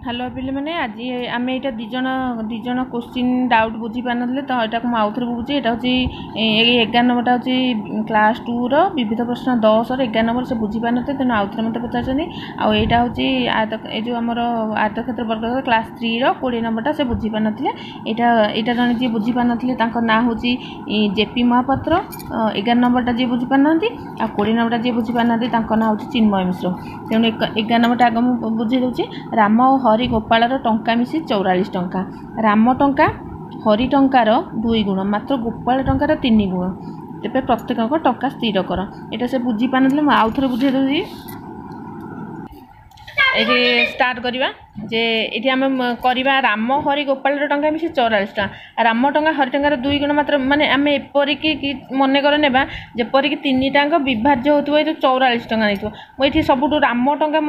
Hello पे मैंने आज आम यहाँ दीज क्वेश्चन डाउट बुझी पार ना तो यहाँ आउ थे बुझे यहाँ हूँ 11 नंबरटा हूँ क्लास 2 विविध प्रश्न 10 11 नंबर से बुझी पार ना तेणु आउ थे मत पचार आईटा हूँ जो आम आयतक्षेत्र वर्ग क्लास 3 20 नंबरटा से बुझी पार ना यहाँ जन जी बुझी पार ना ना हूँ जेपी महापात्र 11 नंबरटा जी बुझी पार ना 20 नंबरटा जी बुझी पार ना ना हूँ चिन्मय मिश्र तेणु 11 नंबरटा आग मुझे बुझे दूसरी राम और हरि गोपाल टंका मिसी 44 टंका राम टंका हरि टंकार 2 गुण मात्र गोपाल टंकार 3 गुण तेज प्रत्येक टंका स्थिर कर यहाँ से बुझी पार ना आउ थे बुझे दूसरी ये स्टार्ट करवा जे ये आम करवा राम हरि गोपाल टंका मिसी 44 टंका राम टंका हरि टंकार 2 गुण मात्र माने आम एपरिक मन कर ने जेपरिक 3 टाँग विभाज्य होता है 44 टंका नहीं मुझे सबुठ राम टंका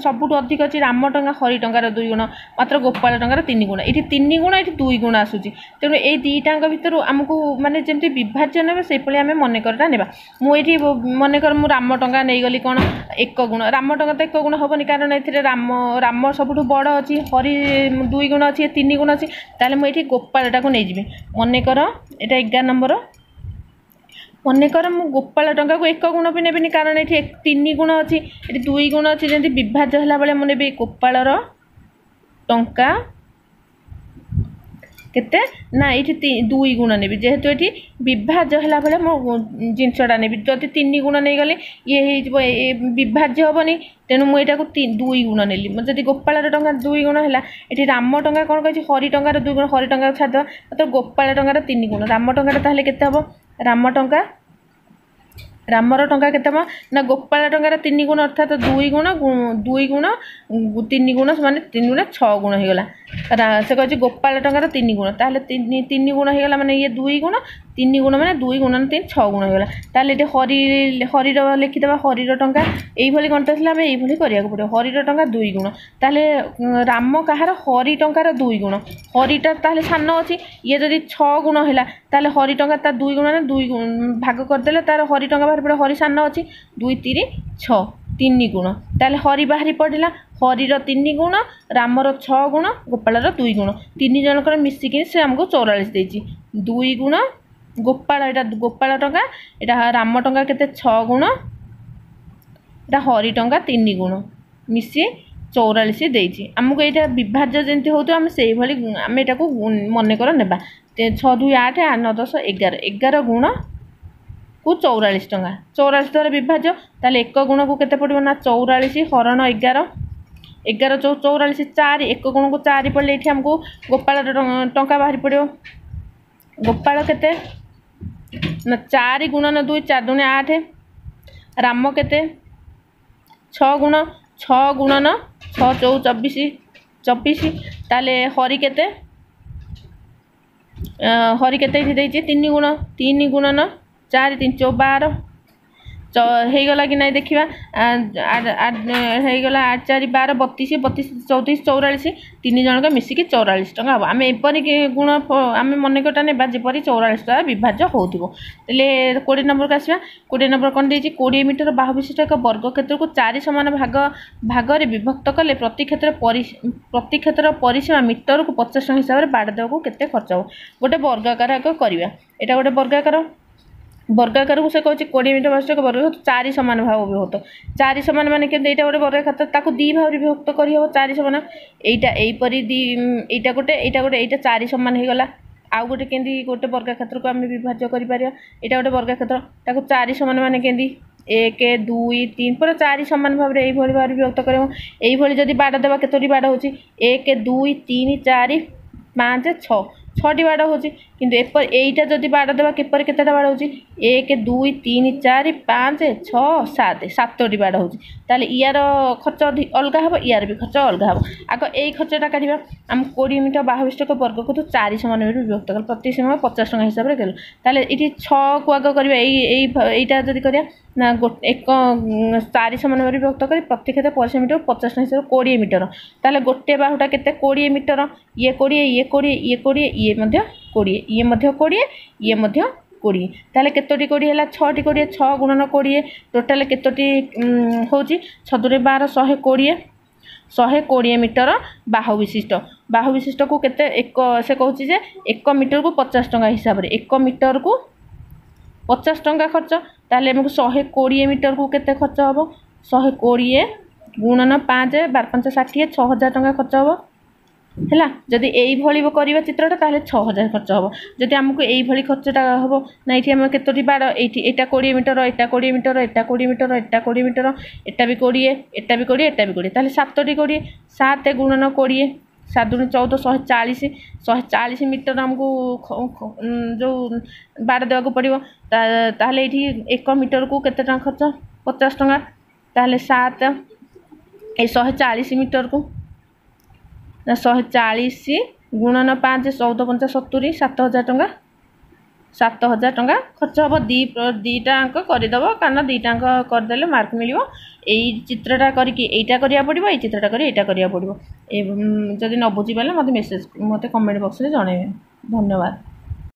सबुठ अधिक अच्छी राम टंका हरि टंकार 2 गुण मात्र गोपाल टंकार 3 गुण ये 3 गुण ये 2 गुण आसूँ तेणु ये 2 टाँग भितर आमको माने जमी विभाज्य ने से आम मन करटा ने मुझे मनकर मु राम टंका नहीं गली कौन 1 गुण राम टंका तो 1 गुण हेनी कारण ये राम राम सबुठ बड़ अच्छी हरि 2 गुण अच्छी 3 गुण अच्छी ताले मुझे गोपालटा को नहीं जी मनकर यहाँ 11 नंबर मनकर मु गोपाल टंका को 1 गुण भी नेबिनी कारण ये 3 गुण अच्छी ये 2 गुण अच्छी जमी विभाज्य है बेले मुझे गोपाल टंका केते ना ये 2 गुण ने जेहेतु ये विभाज्य है बेले मो जिनसटा ने जदि 3 गुण नहीं गली ये विभाज्य हेनी तेणु मुझे 2 गुण नेली जब गोपाल टंका 2 गुण है ये राम टंका कौन कही हरि टंकार 2 गुण हरि टंका छाड़ मतलब गोपाल टंकार 3 गुण राम टंका ताहले केते हबो राम टंका रामर टंका केते ना गोपाल टंकार 3 गुण अर्थात 2 गुण 3 गुण माने 3 गुण 6 गुण हो गला से कह गोपाल टंकार 3 गुण ताहले 3 गुण हो गला माने ये 2 गुण 3 गुण माने 2 गुण 3 6 गुण हो गला ताहले ये हरि लिखिदेबा हरि टंका यही गणित थी आम यही करिया पड़ो हरि टंका 2 गुण ताहले राम कहार हरि टंकार 2 गुण हरिटा ताहले सान अच्छी ये जदि 6 गुण है ताहले हरि टंका तार 2 गुण 2 भाग करदे तार हरि टंका बाहर पड़े हरि सान अच्छी 2 3 6 3 गुण ताहले हरि बाहरी पड़ा हरिर 3 गुण रामर 6 गुण गोपालर 2 गुण 3 जनकर मिसिकी से आमको 44 देती 2 गुण गोपाल यहाँ गोपाल टंका यहाँ राम टंका केते 6 गुण यहाँ हरि टंका 3 गुण मिसी 44 देती आमको यहाँ विभाज्य जमी हो आम से आम यहाँ को मनकर ने 6 2 8 8 9 10 11 11 गुण को 44 टंका 44 द्वारा विभाज्य ताले 1 गुण को केते पड़ो ना 44 हरण 11 11 44 4 1 गुण को 4 पड़े ये आमको गोपाल टंका बाहरी पड़ो गोपाल केते ना 4 गुण ना 2 4 2 8 राम केते 6 गुण 6 गुण ना 6 4 24 24 ताले हरि केते हरि केते 3 गुण ना 4 3 4 12 होगला कि नहीं देखा होगला 8 4 12 32 32 34 44 3 जनक मिसिकी 44 टंका हम आम एपरिक गुण आम मनकटा ने जपरी 44 टका विभाज्य होते 20 नंबर को आसवा 20 नंबर कौन देती 20 मीटर बाहु विशिष्ट एक वर्ग क्षेत्र को 4 समान भाग विभक्त कले प्रति क्षेत्र परिसीमा मीटर को 50 टका हिसाब से बाड़ देवा केते खर्च हो गोटे वर्गाकार करवा यहाँ गोटे वर्गाकार को से कहते 20 मीटर बास्तक वर्ग 4 समान भाव विभक्त 4 समान माने के यहाँ गोटे वर्गाकार ताको 2 भाव विभक्त करहब 4 समान यहीपरी यहाँ गोटे यहाँ 4 समान हो गला आउ गोटे केंदी गोटे वर्गाक्षेत्र को आम विभाज्य कर यहाँ गोटे वर्गाक्षेत्र ताको 4 समान माने केंदी 1 2 3 पूरा 4 समान भाव में यही भाव विभक्त कर जदि बाड़ देवा केतोटी बाड़ हो 1 2 3 4 5 6 6टी बाड़ हो किंतु एटा जदि बाड़ देवा किपर केतेटा बाड़ हो 1 2 3 4 5 6 7 7टी बाड़ हो ताले यार खर्च अलग हम यार भी खर्च अलग हम आग यही खर्चटा काढ़ा आम 20 मीटर बाहुष्टक वर्ग को 4 समान विभक्त कल प्रति समय 50 टका हिसाब से गल ताले ये 6 को आग करवा यहीटा जदि करिया ना एक 4 समान विभक्त कर प्रति क्षेत्र परिसीमा मीटर 50 टका हिसाब 20 मीटर ताले गोटे बाहुटा केते 20 मीटर ये 20 ये 20 ये 20 ये मध्य 20 ये मध्य 20 ये मध्य 20 ताले केतोटी 20 है 6टी 20 6 गुणन 20 टोटाल केतोटी होची 6 12 120 120 मीटर बाहु विशिष्ट को केते एक से कहूँ जे 1 मीटर को 50 टंका हिसाब से 1 मीटर को 50 टंका खर्च ताहले हमको 120 मीटर को केते खर्च हम 120 गुणन 5 12 5 60 6000 टंका खर्च हम है जदि यही करवा चित्रटा ताहले 6000 खर्च हम जदि आमको यही खर्चटा हम ना ये आम केतोटी बाड़ एटा 20 मीटर एटा 20 मीटर एटा 20 मीटर एटा 20 मीटर एटा भी 20 एटा भी 20 एटा भी 20 ताहले 7टी 20 7 गुणन 20 7 दूनी 14 140 मीटर आमको जो बाड़ देवाक पड़ो ताहले ये 1 मीटर को केते टंका खर्च 50 टंका ताहले 7 140 मीटर को 140 गुणन 5 14 5 70 7000 टंका 7000 टंका खर्च हम दीटा अंक करदेव कारण दीटा अंक करदे मार्क मिल चित्रटा करके पड़ो ये चित्रटा करा पड़ो जदि न बुझीपारे मत मेसेज मत कमेंट बॉक्स में जनइबे धन्यवाद।